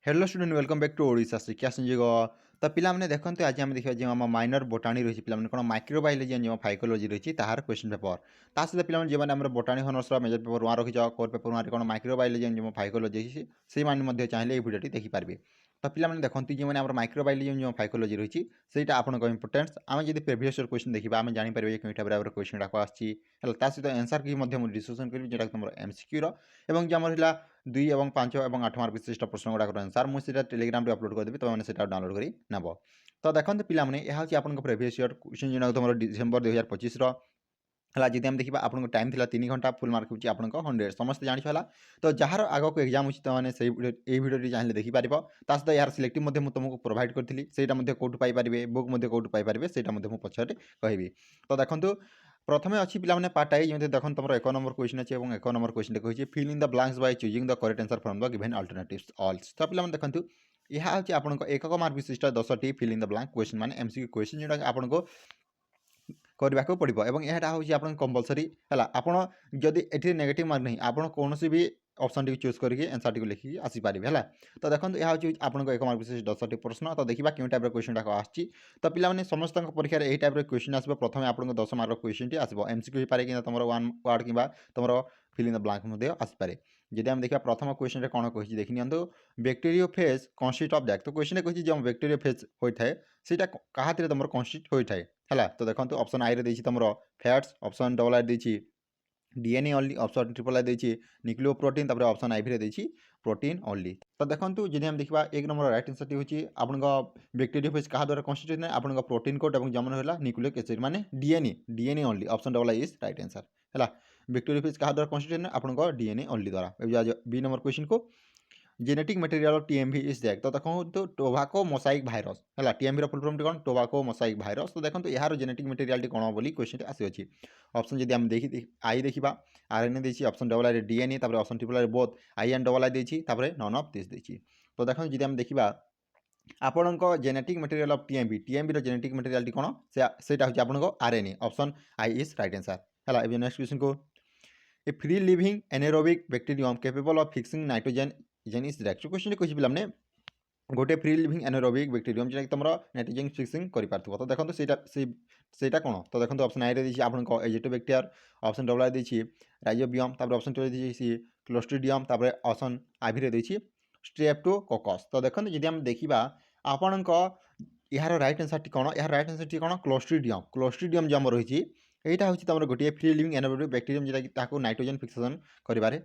Hello student welcome back to Odisha Shiksha Sanyog. तो पिलाने देखते आज आम देखा जो आम माइनर बोटाणी रही है कौन माइक्रोबायोलॉजी जो फाइकोलॉजी रही तार क्वेश्चन पेपर ता सहित पे जो मैंने बोटाणी हनर्स मेजर पेपर वहाँ रखी कोर पेपर वहाँ कौन माइक्रोबायोलॉजी जो फाइकोलॉजी से चाहिए ये भिडियो देखिपारे। तो पिलाने देखते जो मैंने माइक्रोबायोलॉजी जो फाइकोलॉजी रही है आपंक इम्पोर्टेन्स आम जब प्रिवियस क्वेश्चन देखा आम जापर कि टाइप क्वेश्चन गुड़ाक आसत आंसर की डिस्कसन करी जो तुम एमसीक्यू और जो आम दुई और 5 और 8 मार्क विशिष्ट प्रश्न गुड़ाक आंसर मुझे टेलीग्राम अपलोड करदेवी तुमने से डाउनलोड कर नब। तो देखते पिलाने यह हूँ आप प्रिवियस ईयर क्वेश्चन जो तुम डिसेम्बर 2025 है जब आम देखा आपको टाइम था 3 घंटा फुल मार्क होची आपन 100 समस्त जानिछला। तो जार आग को एग्जाम होची तो से भिडियो चाहिए देखिपार सहित यार सिलेक्टिव तुमको प्रोवाइड करी से कौटू पाइपर बुक कौटू पाइपर से पछरे कहि। तो देखो प्रथमे अच्छी पिलाने पार्ट आई जमी देखो तुम 1 नंबर क्वेश्चन अच्छे और 1 नंबर क्वेश्चन कही fill in the blanks by choosing the correct answer from the given alternatives ऑल्स। तो पिलाने देखो यह हूँ आपको 1 मार्क विशिष्ट 10टी fill in the blank question माने एमसीक्यू क्वेश्चन जोटा आपको करने पड़ो और यहाँ हूँ आप कंपलसरी है आपड़ जदि ये नेगेटिव मार्क नहीं आप कौन भी ऑप्शन टी चूज करके आंसर टी लिखिकी आसीपारे है। तो देखो यह हूँ आपको 1 मार्क विशेष 10टी प्रश्न। तो देखा क्यों टाइप क्वेश्चन टाक आसी। तो पिलाने समस्त परीक्षा यही टाइप क्वेश्चन आसो प्रथम आपको 10 मार्क क्वेश्चन टी आसो एमसीक्यू हो पारे कि तुम 1 वर्ड कि तुम फिल इन द ब्लैंक आसपे। जब आम देखा प्रथम क्वेश्चन कौन कही देखी नि बैक्टेरियोफेज कन्सिस्ट ऑफ दैट। तो क्वेश्चन कही जो बैक्टेरियोफेज होता है सीटा क्या तुम कन्सिस्ट होता है। तो देखो ऑप्शन आई रे तुम फैट्स ऑप्शन डबल आई देती DNA only option triple I देती न्यूक्लियो प्रोटीन ऑप्शन आई रे देती प्रोटीन ओनली। तो देखो जब हम देखा 1 नंबर राइट आंसर होची आपन बैक्टेरियोफेज क्या द्वारा कन्स्टिट्यूट है आपन प्रोटीन कोड और जमन है न्यूक्लिक एसिड माने DNA only option double I is right answer है। बैक्टेरियोफेज क्या द्वारा कन्स्टिट्यूट है आपन डीएनए ओनली द्वारा। बी नंबर क्वेश्चन को genetic material of TMV is that. तो देखो तो टोबाको मोसाइक भाइरस है टीएमवी फुल फॉर्म कौन टोबाको मोसाइक भाइरस। तो देखो यार जेनेटिक मटेरियल कौन बोली क्वेश्चन आसी ऑप्शन जब आम देखी आई देखा आरएनए देखी option double I DNA option triple I both I and double आई देखी नन ऑफ दिस देखी। तो देखो जब आम देखा आपण genetic material of TMV genetic material कौन से आपको RNA option I is right answer है। नेक्स्ट क्वेश्चन को a free living anaerobic bacterium capable of fixing nitrogen is direct. Question कही पे गोटे फ्री लिविंग एनेरोबिक बैक्टीरियम जो तुम नाइट्रोजन फिक्सिंग कर। तो देखो सेटा कौन। तो देखो ऑप्शन आई रे आपको एजिटोबैक्टर ऑप्शन डबल आई देती राइजोबियम ऑप्शन टू देती क्लोस्ट्रिडियम ऑप्शन आई रे देती स्ट्रेप्टोकोकस। तो देखो जब आम देखा आपण यार राइट आंसर टी कौन यार राइट आंसर टी कौन क्लोस्ट्रिडियम जो रही यहाँ हूँ तुम गोटे फ्री लिविंग एनेरोबिक बैक्टीरियम जोटा नाइट्रोजन फिक्सेसन कर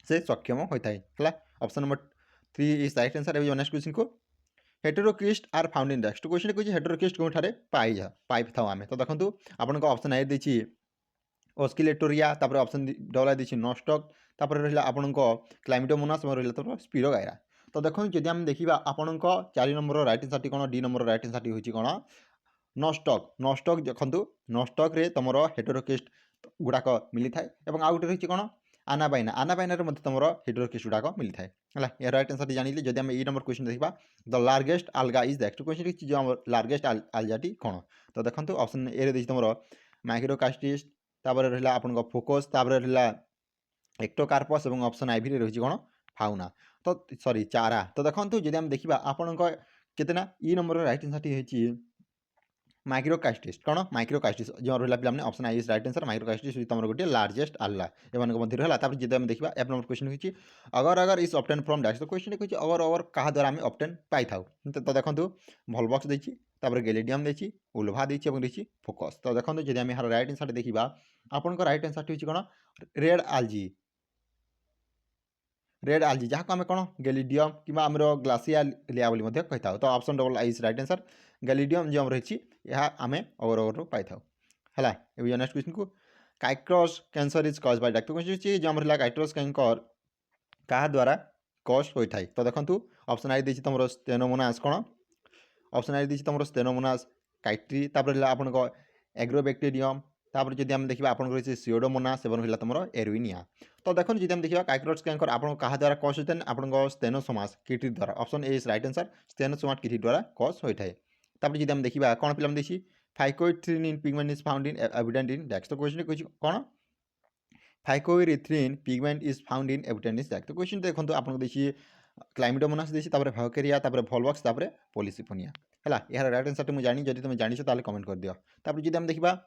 से सक्षम होता है। Option number 3 is right answer. Next question को हेटेरोक्रिस्ट आर फाउंड इन डेक्स। तो क्वेश्चन कही हेटेरोक्रिस्ट कौन पाई था आम। तो देखो आपको ऑप्शन आई देती ऑस्किलेटोरिया ऑप्शन डबल आई देती नॉस्टक रहा आपको क्लाइमिडोमोनास रहा तुम स्पिरोगाइरा। तो देखो जब आम देखा आपको 4 नंबर राइट आंसर कौन डी नंबर राइट आंसर हूँ कौन नॉस्टक देखो नॉस्टक रे तुम हेटेरोक्रिस्ट गुड़ाक मिली था और आउ गोटे रही कौन आनाबाइना तुम हेटेरोक्रिस्ट गुड़ाक मिली था है। राइट आंसर जानी जब आम ए नंबर क्वेश्चन देखा the largest alga is that. Question जो लार्जेस्ट आलजाटी कौन। तो देखो ऑप्शन ए रे तुम माइक्रोकास्टिस रहा आपन फोकस रहा एक्टोकार्पस और ऑप्शन आई भी रही कौन फाउना। तो सॉरी चारा। तो देखो जब आम देखा आपण केतना ई नंबर राइट आंसर है माइक्रोकास्टिस कौन माइक्रोकास्टिस जो रहा पे option I is right answer microcystis तुम गोटे लार्जेस्ट आल्ला एम मध्य है। जब आम देखा एक नंबर क्वेश्चन होची अगर इज ऑप्टेन फ्रॉम डैक्स। तो क्वेश्चन कही अगर क्या द्वारा आम ऑप्टेन पाई था। तो देखो भलबक्स देती गैलिडियम देती उल्भा देती फोकस। तो देखो जब आम यहाँ राइट आंसर देखा आपन राइट आंसर हूँ कौन रेड आलजी जहाँ को आम कौन गैलिडियम कि ग्लासियालिया कही था। तो option double I is right answer gelidium जो रही आम ओवर पाई था है। नेक्स्ट क्वेश्चन को काइक्रोस कैंसर इज कज बाय डाक्टर क्वेश्चन जो आम काइक्रोस कैंकर क्या द्वारा कज होता है। तो देखो ऑप्शन आई देती तुम स्टेनोमोनास कौन ऑप्शन आई देती तुम स्टेनोमोनास काइट्री आपको एग्रोबैक्टेरियम जब आम देखा आप सिओडोमोनास और तुम एरुइनिया। तो देखो जब आम देखा काइक्रोस कैंकर आप द्वारा कज होता है आपको स्टेनोसोमास किटी द्वारा option A is right answer स्टेनोसोमास किटी द्वारा कज होता है। जब आम देखा कौन पे देखी phycoerythrin pigment is found in evident in decks. तो क्वेश्चन कही कौन phycoerythrin pigment is found in evident in decks. तो क्वेश्चन देखो आपको देखिए କ୍ଲାଇମିଡୋମୋନାସ୍ ଦେଇଛି, ତାପରେ ଭ୍ୟାକେରିଆ, ତାପରେ ଭଲଭକ୍ସ, ତାପରେ ପଲିସିଫୋନିଆ ହେଲା। ଏହାର ରାଇଟ୍ ଆନ୍ସରଟି ମୁଁ ଜାଣିନି, ଯଦି ତୁମେ ଜାଣିଛ ତାହେଲେ କମେଣ୍ଟ କରିଦିଅ। ତାପରେ ଯଦି ଆମେ ଦେଖିବା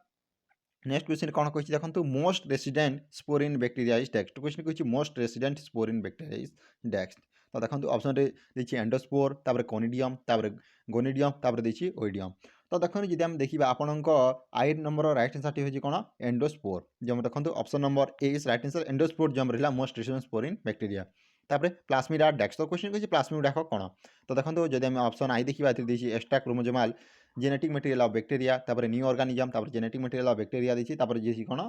नेक्स्ट क्वेश्चन कौन कही देखो most resident sporing bacteria is text question कही most resident sporing bacteria is text. तो देखो ऑप्शन देखिए एंडोस्पोर तापर कोनिडियम तापर गोनिडियम तापर देखिए ओइडियम। तो देखो जब आम देखा आपण आई नंबर राइट आंसर टी कौन एंडोस्पोर जो देखो option number A is right answer endospore जो रहा मोस्ट रेसिडेंट स्पोरिन बैक्टीरिया। तापर प्लास्मिडा डेक्स तो क्वेश्चन कही प्लास्मिडा कौन। तो देखो जब आम ऑप्शन आई देखा extra chromosomal genetic material of bacteria तापर न्यू ऑर्गेनिज्म तापर जेनेटिक मटेरियल ऑफ बैक्टीरिया देखिए तापर जी कौन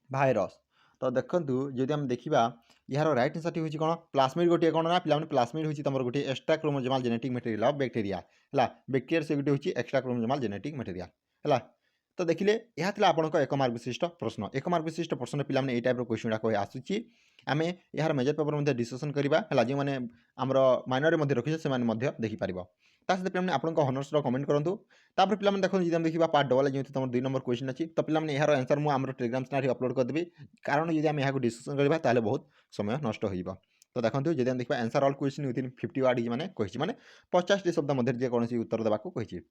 भाइरस। तो देखो जब आम देखा यार राइट आंसर टी कौन प्लास्मिड गोटे कौन ना पे प्लास्मिड हूँ तुम गोटे extra chromosomal genetic material of bacteria है बैक्टीरिया से गोटे हूँ एक्स्ट्रा क्रोमोजोमाल जेनेटिक मटेरियल है। तो देखिले यह था आपंक एक मार्क विशिष्ट प्रश्न। एक मार्क विशिष्ट प्रश्न पे ये टाइप क्वेश्चन गुड़ाक आसूँ आम यार मेजर पेपर में डिस्कसन करवा है जो मैंने आमर माइनर में रखी से देखिपार सहित पे आप हनर्स कमेंट करूँ। तापर पे देखो जी देखा पार्ट डबल जो तुम 2 नंबर क्वेश्चन अच्छी तो पे यार आंसर मुझे टेलीग्राम चैनल अपलोड करदेवी कारण जब आम यहाँ डिस्कसन करवा ताले बहुत समय नष्ट हो। तो देखो जब आम देखा answer all question within 50 word मैंने कही मैंने 50 शब्द मध्य जेकोसी उत्तर देवाक कही है।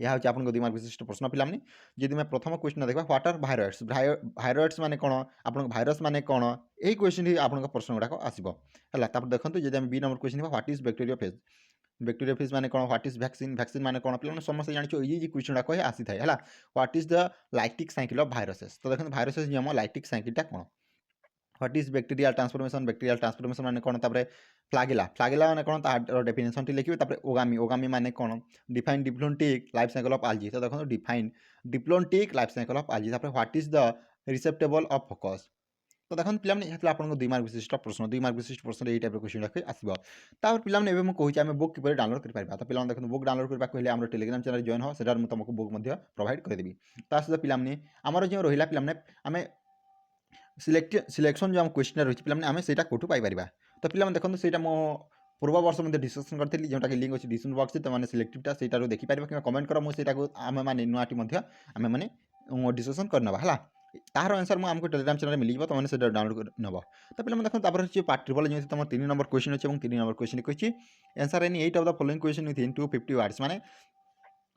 यह हूँ आपको 2 मार्क विशिष्ट प्रश्न पे जब मैं प्रथम क्वेश्चन देखा व्हाट आर भाइरस भाइरस माने कौन आप भाइरस माने कौन यही क्वेश्चन ही आप प्रश्न गुड़ाक आसो है। देखो जब आम B number question what is bacteriophage bacteriophage माने कौन व्हाट इज वैक्सीन वैक्सीन माने कौन पे समस्त जान ये क्वेश्चन गुड़ाक आसी थाए है। What is the lytic cycle of viruses. तो देखो भाइरसेस जो लाइटिक साइकिलटा कौन व्हाट इज बैक्टीरियल ट्रांसफॉर्मेशन माने कौन तापर फ्लागेला फ्लागेला माने कौन तार डेफिनेशन टी लिखिबे तापर ओगामी ओगामी माने कौन define diplontic life cycle of algae. तो देखो define diplontic life cycle of algae तापर what is the receptacle of fucus. तो देखो पे ये आपको 2 मार्क विशिष्ट प्रश्न 2 मार्क विशिष्ट प्रश्न यही टाइप क्वेश्चन आसो। तापर पे मुझे आम बुक किपर डाउनलोड कर तो पे देखो बुक डाउनलोड करने को आम टेलीग्राम चैनल जॉइन हो सर तुमको बुक प्रोवाइड करदेवी। सहित पे आमर जो रहा पे आम सिलेक्शन जो आम क्वेश्चन रही है आम से कौटू पाइपर। तो पे देखो से पूर्व वर्ष में डिस्कसन करी जोटा कि लिंक अच्छी डिस्क्रिप्शन बॉक्स तो मैंने सिलेक्टिवटा से देखिपार कि कमेंट कर मुझे आम मैंने नुआटी आम मैंने डिस्कसन करना है। तार आंसर मुझे आमको टेलीग्राम चैनल मिल जाए तो मैंने डाउनलोड नब। तो पे देखो पार्ट ट्रिपल जो तुम 3 नंबर क्वेश्चन अच्छे 3 नंबर क्वेश्चन कही answer any 8 of the following question within 250 words माने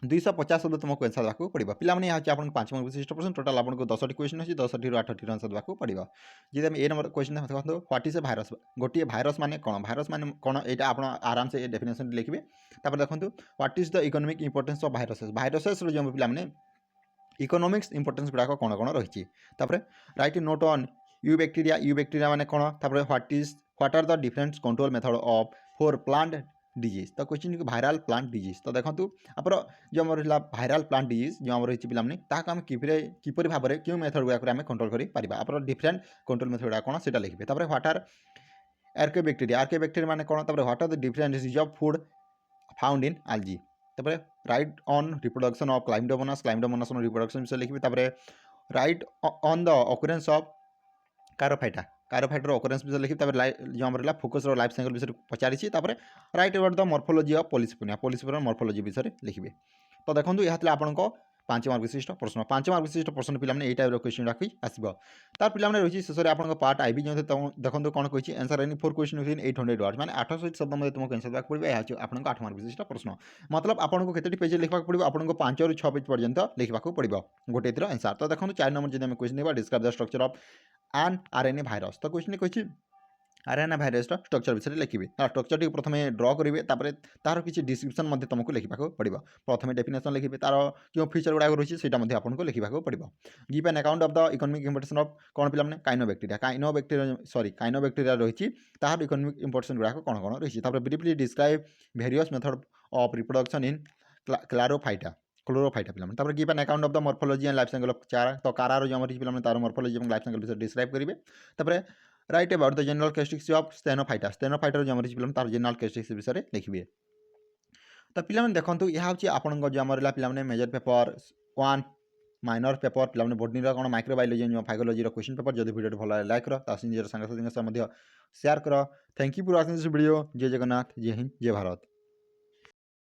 250 शब्द तुमको आंसर देवाक पड़ो। पे यहाँ आपको 5 मार्क विशिष्ट प्रश्न टोटाल आपको 10 क्वेश्चन अच्छी 10 रू 8 आंसर देवाक पड़ो। जब आम ए नंबर क्वेश्चन देखो व्हाट इज ए भाइरस गोटे भाइरस माने कौन भाइरस माने कौन यहाँ आप आराम से डेफिनेशन लिखिए। तापर देखो what is the economic importance of viruses viruses जो पे इकोनॉमिक्स इंपोर्टेंस गुड़ाक कौन कौन रही। Write note on you bacteria माने कौन तापर what are the different control method of for plant disease. तो क्वेश्चन भाइराल प्लांट डिजीज। तो देखो आप जो आम रहा भाइराल प्लांट डिजीज जो आम रही पे आम किपर भाव में क्यों मेथड गुड़ाक आम कंट्रोल कर आप डिफरेंट कंट्रोल मेथड गुड़ा कौन से लिखिए। तापर व्हाट आर आर्के बैक्टीरिया माने कौन तापर what are the different disease of food found in algae. तापर write on reproduction of chlamydomonas reproduction विषय लिखिए। Write on the occurrence of charophyta occurrence विषय लिखिए। जो आम रहा फोकस लाइफ साइकिल विषय पचारि write about the morphology of polysiphonia morphology विषय लिखिए। तो देखो यह आपको 5 मार्क विशिष्ट प्रश्न 5 मार्क विशिष्ट प्रश्न पे यही टाइप क्वेश्चन गुड़ाक आसो। तार पे रही शेष में आपको पार्ट आईबी जो देखो कौन कही answer any 4 question within 800 words माने 800 शब्द में तुमको आंसर देवाक पड़ो। यह आपको 8 मार्क विशिष्ट प्रश्न मतलब आपको केतोटी पेज लिखा पड़ो आपको 5 रू 6 पेज पर्यंत लिखा पड़ो गोटे आंसर। तो देखो 4 नंबर जब क्वेश्चन देखा describe the structure of an RNA virus. तो क्वेश्चन कही आरएनए भाइरस स्ट्रक्चर विषय लिखिए। स्ट्रक्चर टी प्रथम ड्र करेंगे तार किसी डिस्क्रिप्शन तुमको लिखा पड़ो प्रथम डेफिनेशन लिखिए तार क्यों फीचर गुड़ाक रही है आपको लिखा पड़ो। Give an account of the economic importance of कौन पे काइनोबैक्टीरिया रही तार इकोनॉमिक इंपोर्टेंस गुड़ाक कौन कौन रही है। Briefly describe various method of reproduction in chlorophyta पे give an account of the morphology and life cycle of chara. तो कारार जो पे तार मॉर्फोलॉजी और लाइफ साइकिल विषय डिस्क्राइब करेंगे। Write about the general characteristics of stenophyta जो रही तार जनरल कैरेक्टरिस्टिक्स विषय लिखिए। तो पे देखो यह हूँ आपको जो आम रहा पे मेजर पेपर 1 माइनर पेपर पे बोटनी कौन माइक्रोबायोलॉजी फाइकोलॉजी क्वेश्चन पेपर जो वीडियो भल लाइक कर निजर सांगसाथी शेयर कर। Thank you for watching this video. जय जगन्नाथ जय हिंद जय भारत।